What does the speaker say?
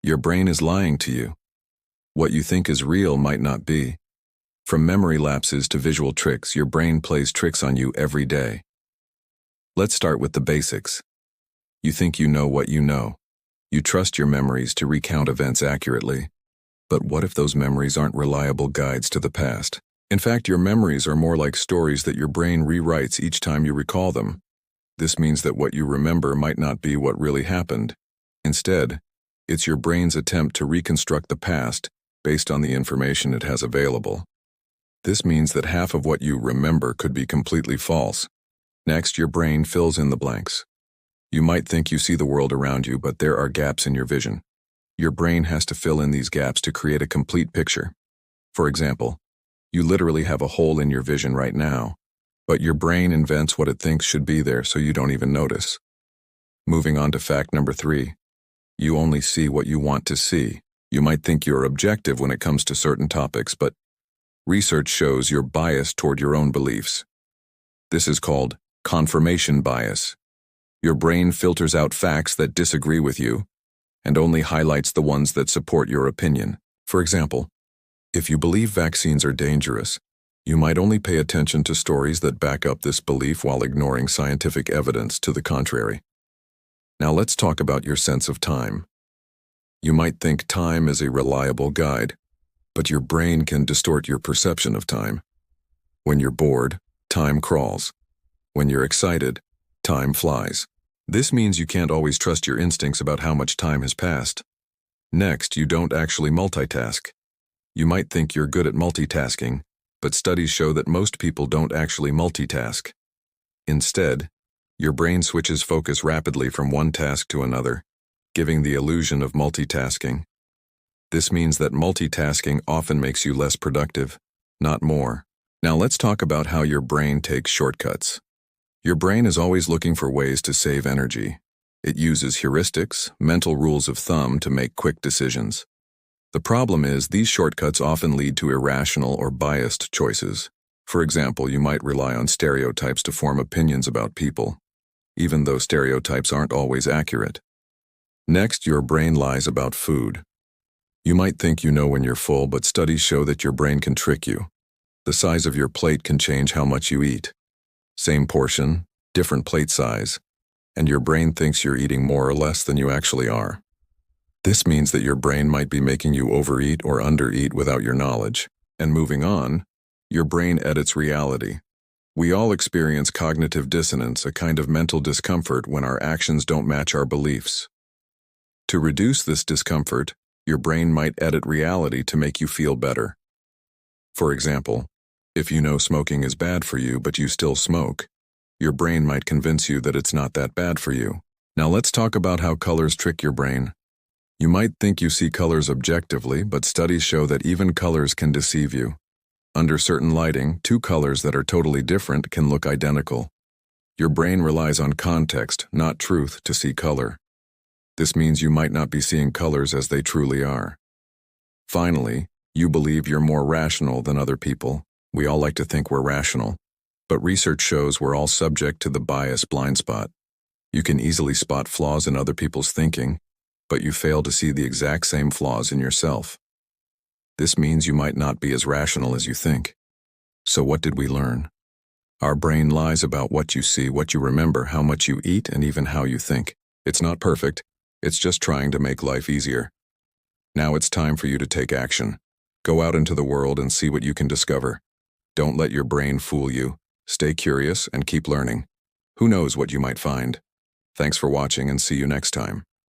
Your brain is lying to you. What you think is real might not be. From memory lapses to visual tricks, your brain plays tricks on you every day. Let's start with the basics. You think you know what you know. You trust your memories to recount events accurately. But what if those memories aren't reliable guides to the past? In fact, your memories are more like stories that your brain rewrites each time you recall them. This means that what you remember might not be what really happened. Instead, it's your brain's attempt to reconstruct the past based on the information it has available. This means that half of what you remember could be completely false. Next, your brain fills in the blanks. You might think you see the world around you, but there are gaps in your vision. Your brain has to fill in these gaps to create a complete picture. For example, you literally have a hole in your vision right now, but your brain invents what it thinks should be there so you don't even notice. Moving on to fact number 3. You only see what you want to see. You might think you're objective when it comes to certain topics, but research shows you're biased toward your own beliefs. This is called confirmation bias. Your brain filters out facts that disagree with you and only highlights the ones that support your opinion. For example, if you believe vaccines are dangerous, you might only pay attention to stories that back up this belief while ignoring scientific evidence to the contrary. Now let's talk about your sense of time. You might think time is a reliable guide, but your brain can distort your perception of time. When you're bored, time crawls. When you're excited, time flies. This means you can't always trust your instincts about how much time has passed. Next, you don't actually multitask. You might think you're good at multitasking, but studies show that most people don't actually multitask. Instead, your brain switches focus rapidly from one task to another, giving the illusion of multitasking. This means that multitasking often makes you less productive, not more. Now let's talk about how your brain takes shortcuts. Your brain is always looking for ways to save energy. It uses heuristics, mental rules of thumb, to make quick decisions. The problem is these shortcuts often lead to irrational or biased choices. For example, you might rely on stereotypes to form opinions about people, even though stereotypes aren't always accurate. Next, your brain lies about food. You might think you know when you're full, but studies show that your brain can trick you. The size of your plate can change how much you eat. Same portion, different plate size, and your brain thinks you're eating more or less than you actually are. This means that your brain might be making you overeat or undereat without your knowledge. And moving on, your brain edits reality. We all experience cognitive dissonance, a kind of mental discomfort when our actions don't match our beliefs. To reduce this discomfort, your brain might edit reality to make you feel better. For example, if you know smoking is bad for you but you still smoke, your brain might convince you that it's not that bad for you. Now let's talk about how colors trick your brain. You might think you see colors objectively, but studies show that even colors can deceive you. Under certain lighting, two colors that are totally different can look identical. Your brain relies on context, not truth, to see color. This means you might not be seeing colors as they truly are. Finally, you believe you're more rational than other people. We all like to think we're rational, but research shows we're all subject to the bias blind spot. You can easily spot flaws in other people's thinking, but you fail to see the exact same flaws in yourself. This means you might not be as rational as you think. So what did we learn? Our brain lies about what you see, what you remember, how much you eat, and even how you think. It's not perfect. It's just trying to make life easier. Now it's time for you to take action. Go out into the world and see what you can discover. Don't let your brain fool you. Stay curious and keep learning. Who knows what you might find? Thanks for watching, and see you next time.